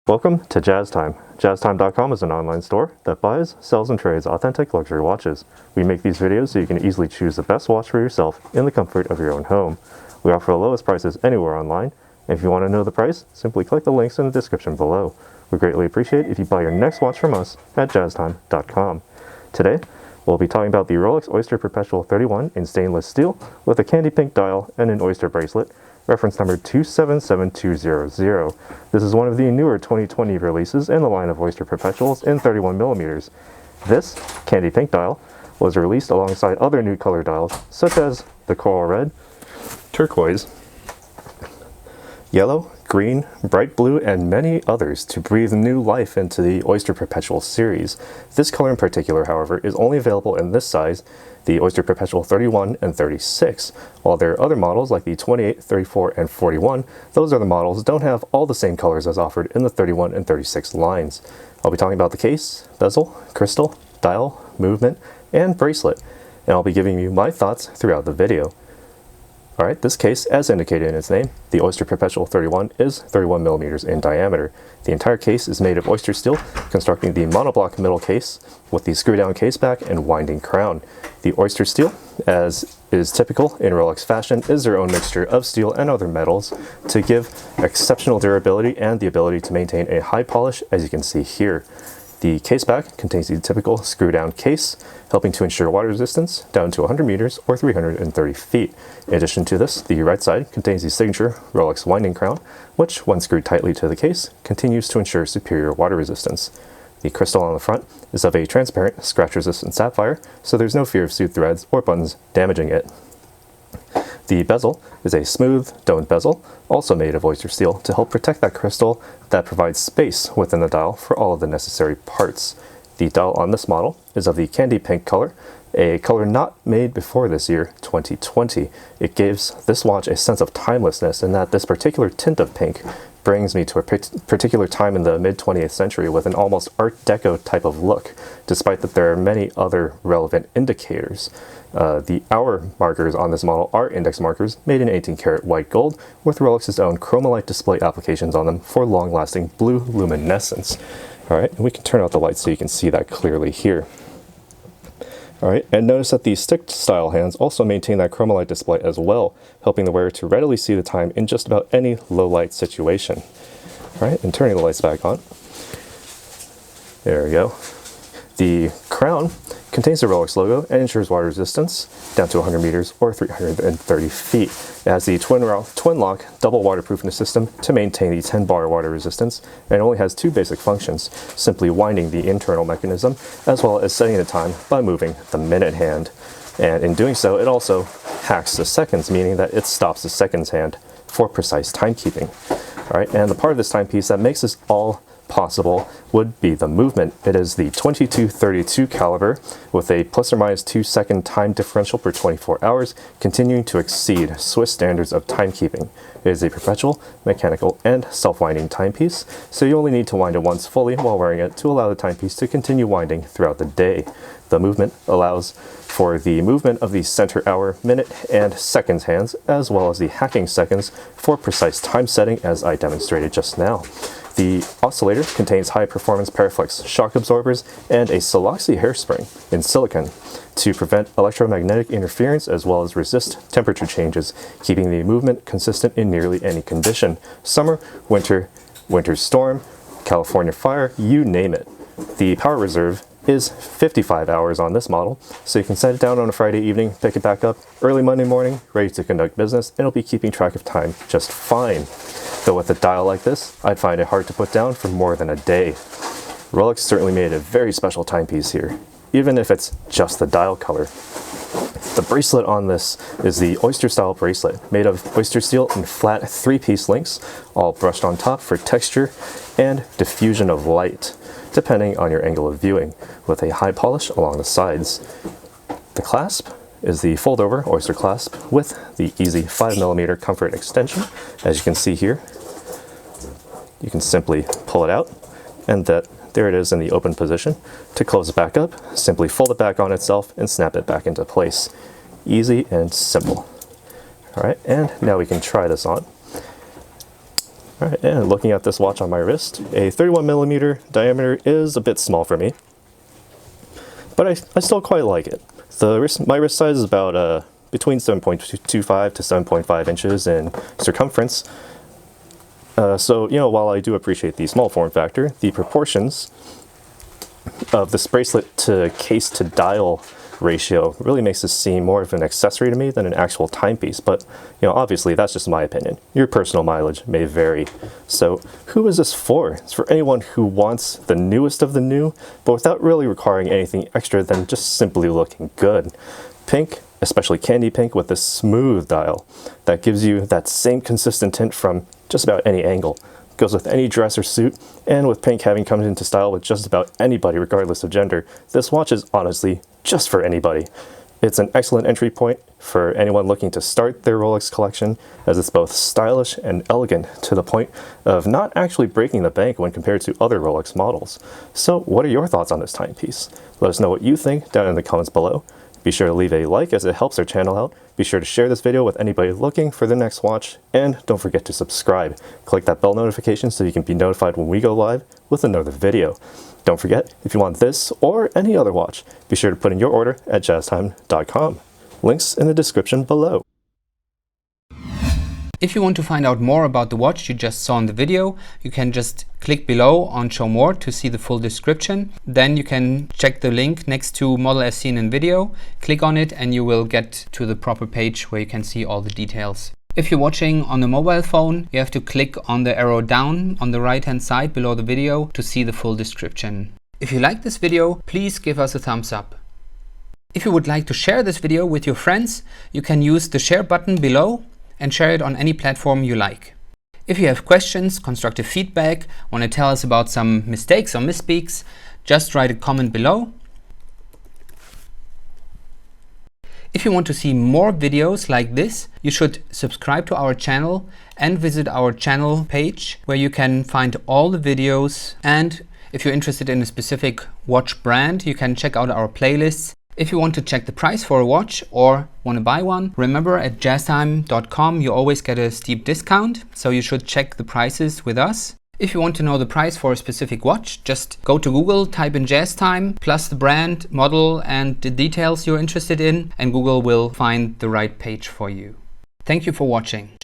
Welcome to Jazz Time. JazzTime.com is an online store that buys, sells, and trades authentic luxury watches. We make these videos so you can easily choose the best watch for yourself in the comfort of your own home. We offer the lowest prices anywhere online, and if you want to know the price, simply click the links in the description below. We greatly appreciate if you buy your next watch from us at JazzTime.com. Today, we'll be talking about the Rolex Oyster Perpetual 31 in stainless steel with a candy pink dial and an oyster bracelet, reference number 277200. This is one of the newer 2020 releases in the line of Oyster Perpetuals in 31mm. This candy pink dial was released alongside other new color dials such as the coral red, turquoise, yellow, green, bright blue, and many others to breathe new life into the Oyster Perpetual series. This color in particular, however, is only available in this size, the Oyster Perpetual 31 and 36, while there are other models like the 28, 34, and 41. Those other models don't have all the same colors as offered in the 31 and 36 lines. I'll be talking about the case, bezel, crystal, dial, movement, and bracelet, and I'll be giving you my thoughts throughout the video. Alright, this case, as indicated in its name, the Oyster Perpetual 31 is 31mm in diameter. The entire case is made of oyster steel, constructing the monoblock middle case with the screw-down case back and winding crown. The oyster steel, as is typical in Rolex fashion, is their own mixture of steel and other metals to give exceptional durability and the ability to maintain a high polish, as you can see here. The case back contains the typical screw-down case, helping to ensure water resistance down to 100 meters or 330 feet. In addition to this, the right side contains the signature Rolex winding crown, which, when screwed tightly to the case, continues to ensure superior water resistance. The crystal on the front is of a transparent, scratch-resistant sapphire, so there's no fear of suit threads or buttons damaging it. The bezel is a smooth, domed bezel, also made of oyster steel, to help protect that crystal that provides space within the dial for all of the necessary parts. The dial on this model is of the candy pink color, a color not made before this year, 2020. It gives this watch a sense of timelessness in that this particular tint of pink brings me to a particular time in the mid-20th century with an almost Art Deco type of look, despite that there are many other relevant indicators. The hour markers on this model are index markers made in 18-karat white gold with Rolex's own chromolite display applications on them for long-lasting blue luminescence. Alright, and we can turn out the light so you can see that clearly here. Alright, and notice that the stick style hands also maintain that chromolite display as well, helping the wearer to readily see the time in just about any low light situation. Alright, and turning the lights back on. There we go. The crown contains the Rolex logo and ensures water resistance down to 100 meters or 330 feet. It has the twin lock double waterproofing system to maintain the 10-bar water resistance, and it only has two basic functions, simply winding the internal mechanism as well as setting the time by moving the minute hand. And in doing so, it also hacks the seconds, meaning that it stops the seconds hand for precise timekeeping. Alright, and the part of this timepiece that makes this all possible would be the movement. It is the 2232 caliber with a plus or minus 2-second time differential per 24 hours, continuing to exceed Swiss standards of timekeeping. It is a perpetual, mechanical, and self-winding timepiece, so you only need to wind it once fully while wearing it to allow the timepiece to continue winding throughout the day. The movement allows for the movement of the center hour, minute, and seconds hands, as well as the hacking seconds for precise time setting, as I demonstrated just now. The oscillator contains high-performance Paraflex shock absorbers and a Siloxy hairspring in silicon to prevent electromagnetic interference as well as resist temperature changes, keeping the movement consistent in nearly any condition. Summer, winter, winter storm, California fire, you name it. The power reserve is 55 hours on this model, so you can set it down on a Friday evening, pick it back up early Monday morning, ready to conduct business, and it'll be keeping track of time just fine. Though with a dial like this, I'd find it hard to put down for more than a day. Rolex certainly made a very special timepiece here, even if it's just the dial color. The bracelet on this is the Oyster style bracelet, made of oyster steel and flat 3-piece links, all brushed on top for texture and diffusion of light, depending on your angle of viewing, with a high polish along the sides. The clasp is the fold-over oyster clasp with the easy 5mm comfort extension. As you can see here, you can simply pull it out, and there it is in the open position. To close it back up, simply fold it back on itself and snap it back into place. Easy and simple. Alright, and now we can try this on. All right, and looking at this watch on my wrist, a 31mm diameter is a bit small for me, but I still quite like it. My wrist size is about between 7.25 to 7.5 inches in circumference. So, you know, while I do appreciate the small form factor, the proportions of this bracelet to case to dial ratio really makes this seem more of an accessory to me than an actual timepiece. But, you know, obviously that's just my opinion. Your personal mileage may vary. So who is this for? It's for anyone who wants the newest of the new, but without really requiring anything extra than just simply looking good. Pink, especially candy pink with a smooth dial that gives you that same consistent tint from just about any angle. Goes with any dress or suit, and with pink having come into style with just about anybody regardless of gender, this watch is honestly just for anybody. It's an excellent entry point for anyone looking to start their Rolex collection, as it's both stylish and elegant to the point of not actually breaking the bank when compared to other Rolex models. So what are your thoughts on this timepiece? Let us know what you think down in the comments below. Be sure to leave a like as it helps our channel out. Be sure to share this video with anybody looking for the next watch, and don't forget to subscribe. Click that bell notification so you can be notified when we go live with another video. Don't forget, if you want this or any other watch, be sure to put in your order at jazztime.com. Links in the description below. If you want to find out more about the watch you just saw in the video, you can just click below on Show More to see the full description. Then you can check the link next to model as seen in video, click on it, and you will get to the proper page where you can see all the details. If you're watching on a mobile phone, you have to click on the arrow down on the right hand side below the video to see the full description. If you like this video, please give us a thumbs up. If you would like to share this video with your friends, you can use the share button below and share it on any platform you like. If you have questions, constructive feedback, want to tell us about some mistakes or misspeaks, just write a comment below. If you want to see more videos like this, you should subscribe to our channel and visit our channel page where you can find all the videos. And if you're interested in a specific watch brand, you can check out our playlists. If you want to check the price for a watch or want to buy one, remember at jazztime.com you always get a steep discount, so you should check the prices with us. If you want to know the price for a specific watch, just go to Google, type in JazzTime, plus the brand, model and the details you're interested in, and Google will find the right page for you. Thank you for watching.